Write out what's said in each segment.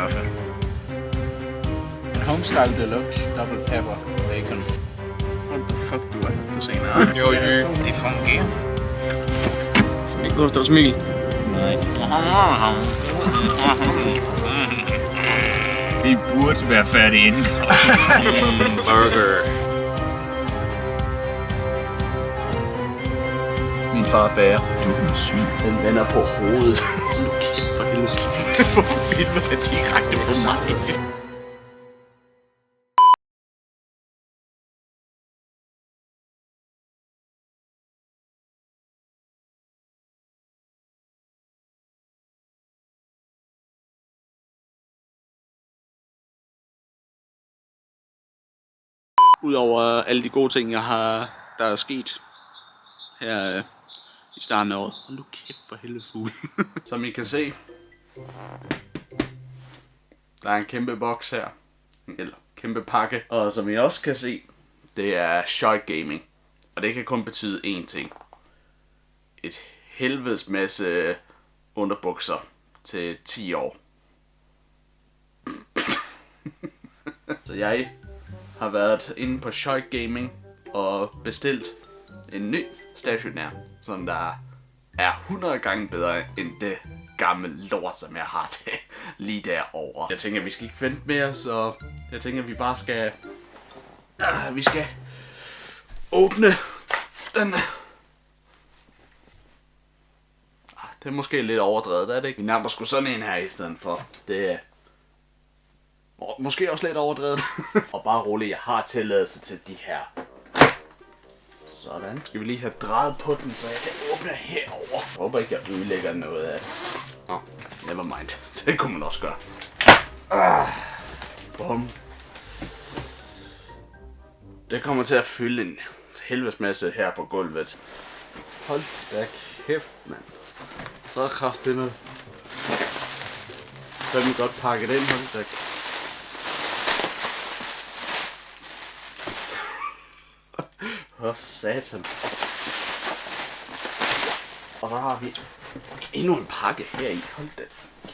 kaffe. En homestyle deluxe, double pepper, bacon. What the fuck, du er på senere. Jo. Det fungerer. Ikke noget stort smil. Nej. Vi burde være færdige inden. Burger. Min far bager. Du er en svin. Den vender på hovedet. Nu kæft for helvede. Hvorfor filmer jeg direkte på mig? Udover alle de gode ting, der er sket her i starten af året. Hold nu kæft for helvede fugle. Som I kan se, der er en kæmpe boks her. Eller kæmpe pakke. Og som I også kan se, det er Shark Gaming. Og det kan kun betyde én ting. Et helvedes masse underbukser til 10 år. Så jeg har været inde på Shark Gaming og bestilt en ny stationær, som der er 100 gange bedre end det gamle lort, som jeg har det lige derovre. Jeg tænker, vi skal ikke vente mere, så jeg tænker, vi bare skal... vi skal åbne den. Det er måske lidt overdrevet, det er det ikke? Vi nærmer sgu sådan en her i stedet for. Det er måske også lidt overdrevet. Og bare roligt, jeg har tilladelse til de her. Sådan. Skal vi lige have drejet på den, så jeg kan åbne herover. Jeg håber ikke, jeg ødelægger noget af... Nå, never mind. Det kunne man også gøre. Bum. Det kommer til at fylde en helvedes masse her på gulvet. Hold da kæft, mand. Så er kraftedeme. Så er den godt pakket ind, hold da. Hvor satan. Og så har vi endnu en pakke her i. Hold da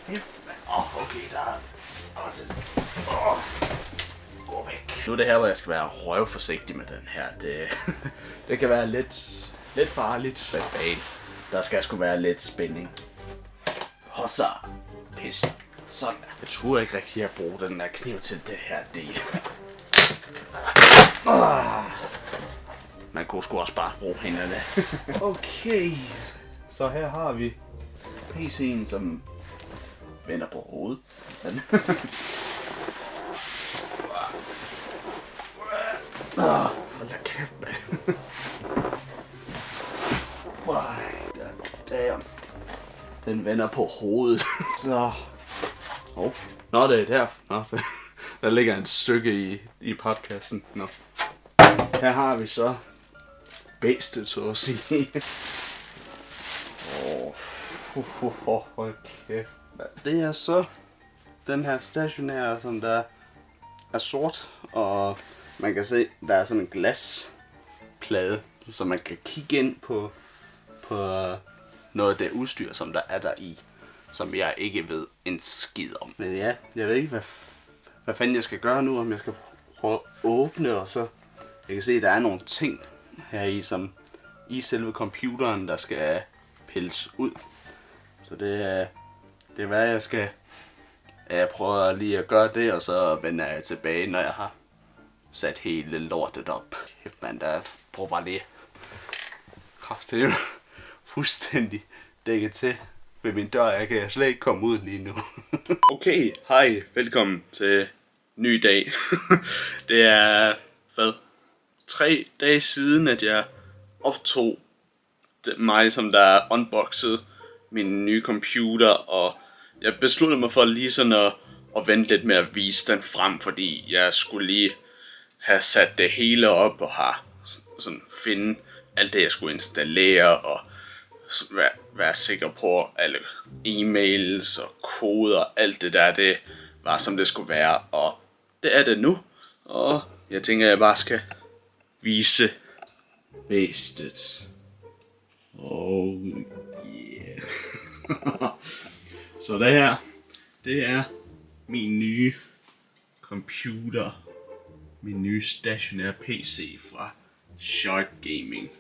kæft, mand. Okay, der er også... Gå væk. Nu er det her, hvor jeg skal være røvforsigtig med den her. Det kan være lidt farligt. Hvad fanden? Der skal sgu være lidt spænding. Og så... Pis. Sådan. Jeg tror ikke rigtig at bruge den der kniv til det her del. Man kunne sgu også bare bruge hænderne. Okay. Så her har vi PC'en, som vender på hovedet. Hold da kæft, mand. Damn. Den vender på hovedet. Så... Nå, det er der. Nå, der ligger et stykke i podcasten. Nå. Her har vi så bæstet, så at sige. Hold kæft. Det er så den her stationære, som der er sort, og man kan se, der er sådan en glasplade, så man kan kigge ind på noget af det udstyr, som der er der i, som jeg ikke ved en skid om. Men ja, jeg ved ikke, hvad fanden jeg skal gøre nu, om jeg skal prøve at åbne, og så... Jeg kan se, at der er nogle ting her i, som i selve computeren, der skal pilles ud. Så det er hvad jeg skal... Jeg prøver lige at gøre det, og så vender jeg tilbage, når jeg har sat hele lortet op. Hæft mand, der prøver bare lige kraftigt fuldstændig dækket til ved min dør. Jeg kan slet ikke komme ud lige nu. Okay, hej. Velkommen til ny dag. Det er... Hvad? 3 dage siden, at jeg optog mig, som der unboxede min nye computer, og jeg besluttede mig for lige sådan at vente lidt med at vise den frem, fordi jeg skulle lige have sat det hele op og har sådan finde alt det, jeg skulle installere, og være sikker på, at alle e-mails og koder, alt det der, det var som det skulle være, og det er det nu, og jeg tænker, at jeg bare skal vise bæstet. Oh yeah. Så det her, det er min nye computer. Min nye stationære PC fra Shark Gaming.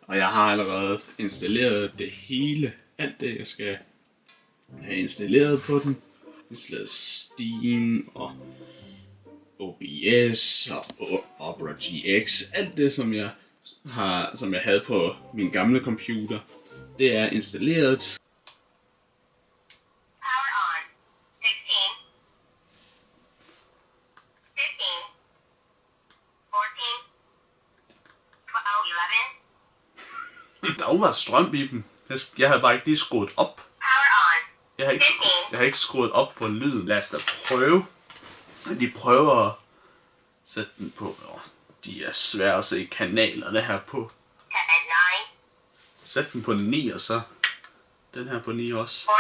Og jeg har allerede installeret det hele. Alt det jeg skal have installeret på den. Installeret Steam og OBS og Opera GX. Alt det som jeg havde på min gamle computer. Det er installeret. Power on. 16. 15. 14. 12. 11. Der var strøm i dem. Jeg havde bare ikke lige skruet op. Power on. Jeg har ikke skruet op på lyden. Lad os da prøve. De prøver at sætte den på. De er svære at se kanalerne her på. 9. Sæt den på 9 og så den her på 9 også. 14.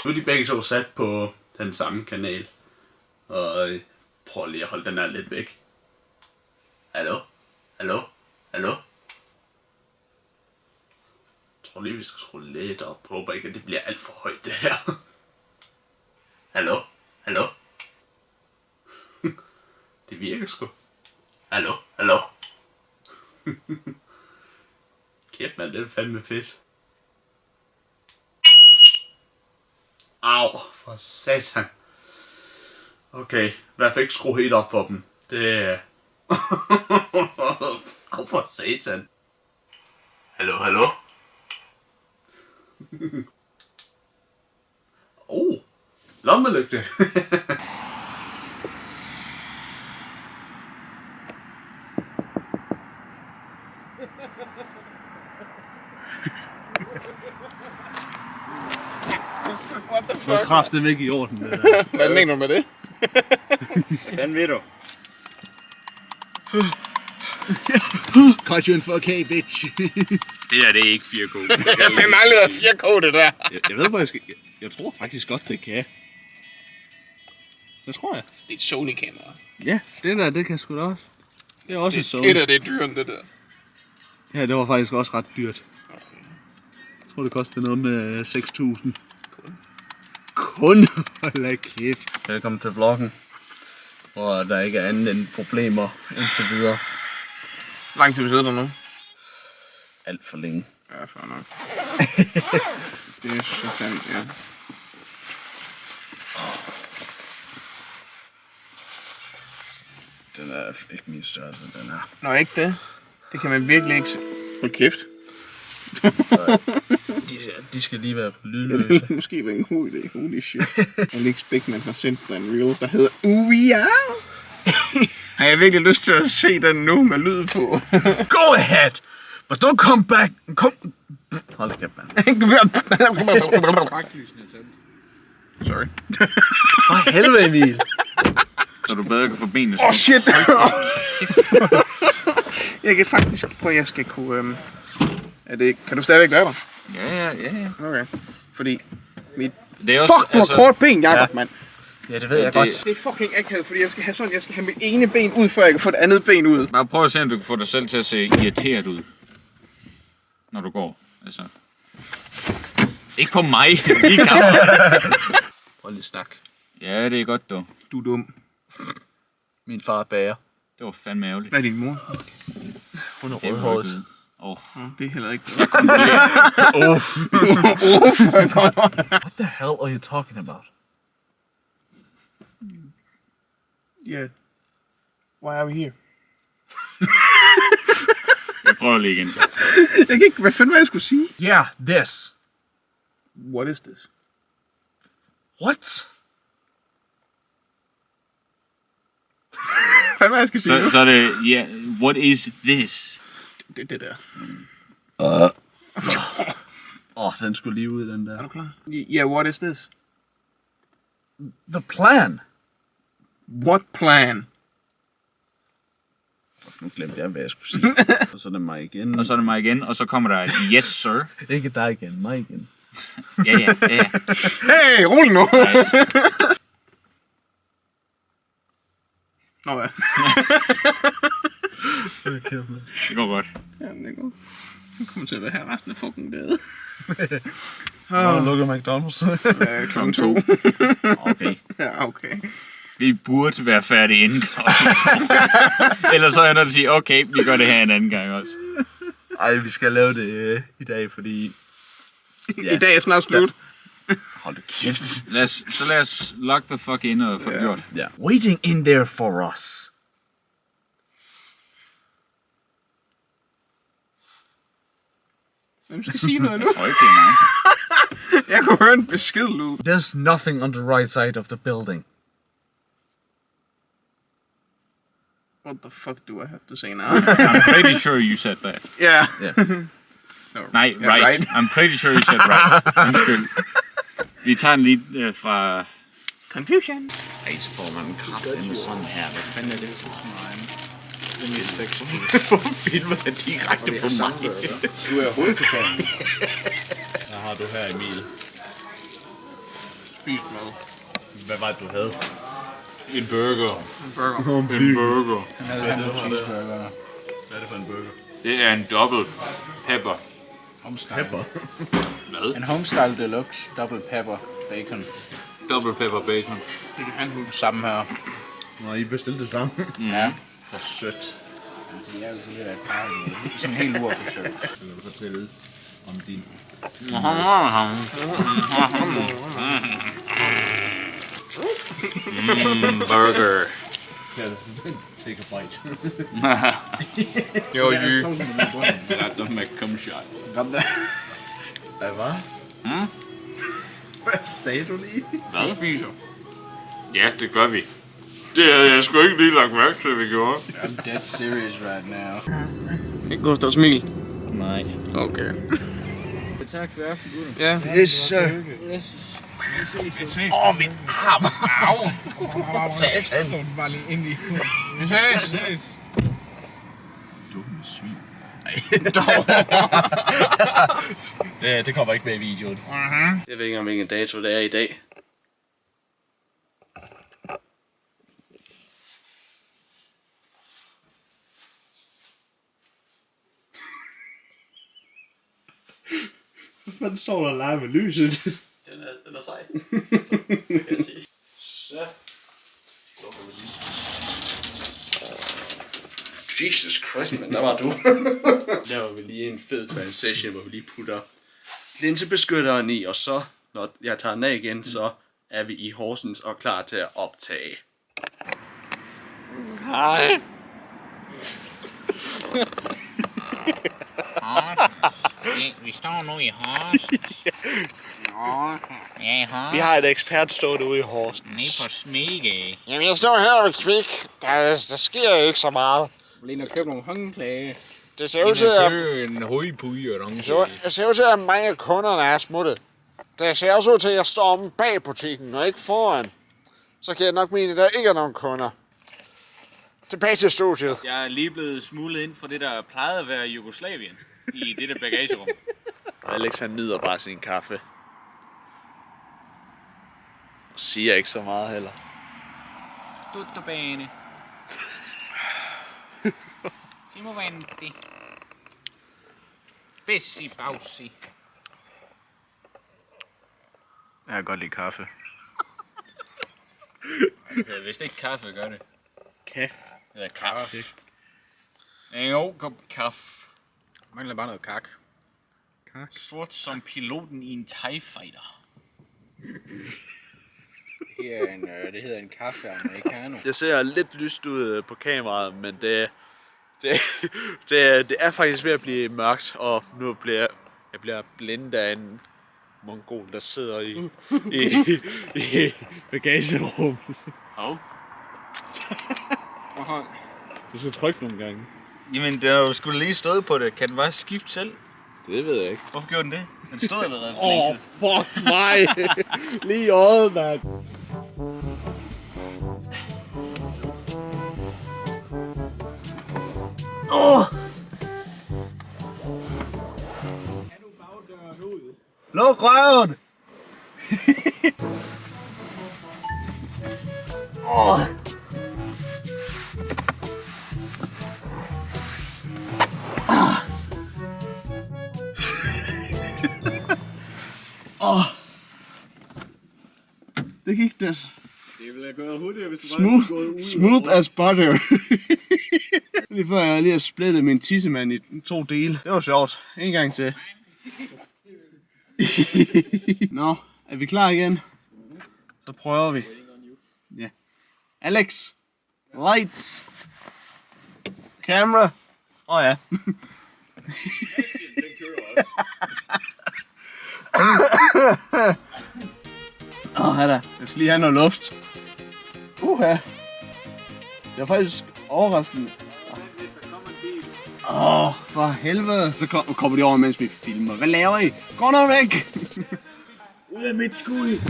12. 9. Nu er de begge to sat på den samme kanal. Og prøv lige at holde den her lidt væk. Hallo? Hallo? Hallo? Jeg tror lige, vi skal skrue lidt op. Håber ikke, at det bliver alt for højt, det her. Hallo? Hallo? Det virker sgu. Hallo? Hallo? Kæft, man, det er fandme fedt. Au, for satan. Okay, i hvert fald ikke skrue helt op for dem. Det er... Au, for satan. Hallo, hallo? Lommelygte. What the Det fuck? er kraftigt ikke i orden. Det der. Hvad mener du med det? Hvad ved du? Cut you in 4K, bitch. Det der, det er ikke 4K. Jeg fik aldrig været 4K, det der. Jeg ved, hvad jeg skal... Jeg tror faktisk godt, det kan. Det tror jeg. Det er et Sony-kamera. Ja, det der, det kan sgu da også. Det er også et Sony. Det der, det er dyrere end det der. Ja, det var faktisk også ret dyrt. Okay. Jeg tror, det kostede noget med 6.000. Kun? Hold da kæft. Velkommen til vloggen, hvor der ikke er andet end problemer indtil videre. Hvor lang tid vi sidder der nu? Alt for længe. Ja, fair nok. Det er så sandt, ja. Den er ikke min størrelse, den her. Nå, ikke det. Det kan man virkelig ikke se. Hold kæft. De skal lige være på lydløse. Måske var en god idé. Holy shit. Alex Beckman har sendt dig en reel, der hedder UVR. Har jeg virkelig lyst til at se den nu med lyd på? Go ahead! But don't come back! Hold da kæft, mand. Sorry. For helvede, Emil! Så du bedre kan få benene. Åh, shit! Jeg kan faktisk prøve, at jeg skal kunne... Kan du stadigvæk være der? Ja. Okay. Fordi... Det er også, Fuck, du har kort ben, Jacob, Ja. mand. Ja, det ved jeg det- godt. Det er fucking akavet, fordi jeg skal have mit ene ben ud, før jeg kan få det andet ben ud. Bare prøv at se, om du kan få dig selv til at se irriteret ud. Når du går. Altså. Ikke på mig. Lige kamera. Prøv lige snak. Ja, det er godt dog. Du er dum. Min far er bager. Det var fandme ærgerligt. Hvad er din mor? Hun er Det var rødhåret. ikke Det er heller ikke det. What the hell are you talking about? Yeah. Why are we here? Jeg prøver lige igen. Jeg kan ikke... Hvad fanden var jeg skulle sige? Yeah, this. What is this? What? Hvad fanden var jeg skal sige? Så er det, yeah, what is this? Det der. Den skulle lige ud, den der. Er du klar? Yeah, what is this? The plan. What plan? Nu glemte jeg, hvad jeg skulle sige. Og så er det mig igen. Og så er det mig igen, og så kommer der et yes sir. Ikke dig igen, mig igen. Ja. Hey, rolig nu! Nå ja. Det går godt. Ja, det går. Jeg kommer til at være her resten af fucking dagen. lukker McDonald's. Klokken 2. Okay. Ja, okay. Vi burde være færdige inden klokken 2. Ellers så er der at sige, okay, vi gør det her en anden gang også. Ej, vi skal lave det i dag, fordi... I dag er snart slut. Hold da kæft. Lad os lock the fuck in og få det gjort. Ja. Waiting in there for us. Hvem skal sige noget nu? Okay, nej. Jeg kunne høre en besked lyd. There's nothing on the right side of the building. What the fuck do I have to say now? I'm pretty sure you said that. Ja. Yeah. Nej, Yeah, right. right. I'm pretty sure you said right. Undskyld. Vi tager den lige fra... Confusion. Ej, så får man en kraft med sådan her. Hvad fanden er det? Det er mit sex. Filmer den direkte på mig. Du er hovedpersonen. Hvad har du her, Emil? Spist mad. Hvad var det, du havde? En burger. En burger. En burger. Han havde cheeseburger. Hvad er det for en burger? Det er en double pepper. Homestyle. Pepper. Hvad? En homestyle deluxe double pepper bacon. Double pepper bacon. Det kan han huske sammen her. Nå, I bestilte det samme. Ja. For sødt. Altså, jeg er altså lidt af et par. Sådan helt uofficielt. Så kan du fortælle om din... Burger. Take a bite. Jo, Got the McCum shot. Hvad var? Hvad sagde du lige? Hvad? Spiser. Ja, det gør vi. Det havde jeg sgu ikke lige lagt mærke til, vi gjorde. I'm dead serious right now. Ikke Gustav Smil. Nej. Okay. Tak for aften, gutter. Ja, yes, sir. Min arm. Au. Satan. Bare lige ind i. Vi ses. Dumme svin. Dog. Det kommer ikke med i videoen. Jeg ved ikke engang, hvilken dato det er i dag. Hvad står der og leger med lyset? Den er sej. Det kan jeg sige. Så. Jesus Christ, men der var du. Laver vi lige en fed transition, hvor vi lige putter linsebeskytteren i, og så, når jeg tager den af igen, så er vi i Horsens og klar til at optage. Hej. Vi står nu i Horsens. Ja, i Horsens. Vi har et ekspert stående ude i Horsens. Nede på Smege. Jamen, jeg står her ved Kvik. Der sker jo ikke så meget. Lige at købe nogle håndklæde. Det ser ud til, at, En højpuge og det ser ud til, at mange af kunderne er smuttet. Det ser også ud til, at jeg står om bag butikken og ikke foran. Så kan jeg nok mene, at der ikke er nogen kunder. Tilbage til studiet. Jeg er lige blevet smuglet ind fra det, der plejede at være Jugoslavien. I det der bagagerum. Og Alex han nyder bare sin kaffe. Og siger ikke så meget heller. Tuttabane. Simo Venti. Bessi Bausi. Jeg kan godt lide kaffe. Hvis ikke kaffe, gør det. Kaffe. Eller kaffe. En god kop kaffe. Mangler bare noget kak. Sort som piloten i en TIE Fighter. Det hedder en kaffe americano. Det ser lidt lyst ud på kameraet, men det er faktisk ved at blive mørkt, og nu bliver jeg blindet af en mongol, der sidder i bagagerummet. Hov. Hvorfor? Du skal trykke nogle gange. Jamen, den har jo sgu lige stået på det. Kan den bare skifte selv? Det ved jeg ikke. Hvorfor gjorde den det? Den stod allerede. Fuck mig! Lige i øjet, mand! Luk røven! Det gik det. Det ville have gået hurtigere, hvis du Smooth as butter. Lige før jeg lige har splittet min tissemand i 2 dele. Det var sjovt. En gang til. Nå, er vi klar igen? Så prøver vi. Ja. Alex. Lights. Camera. Ja. Her da. Jeg skal lige have noget luft. Det er faktisk overraskende. For helvede. Så kommer de over, mens vi filmer. Hvad laver I? Gå nu væk! Ud af mit skud!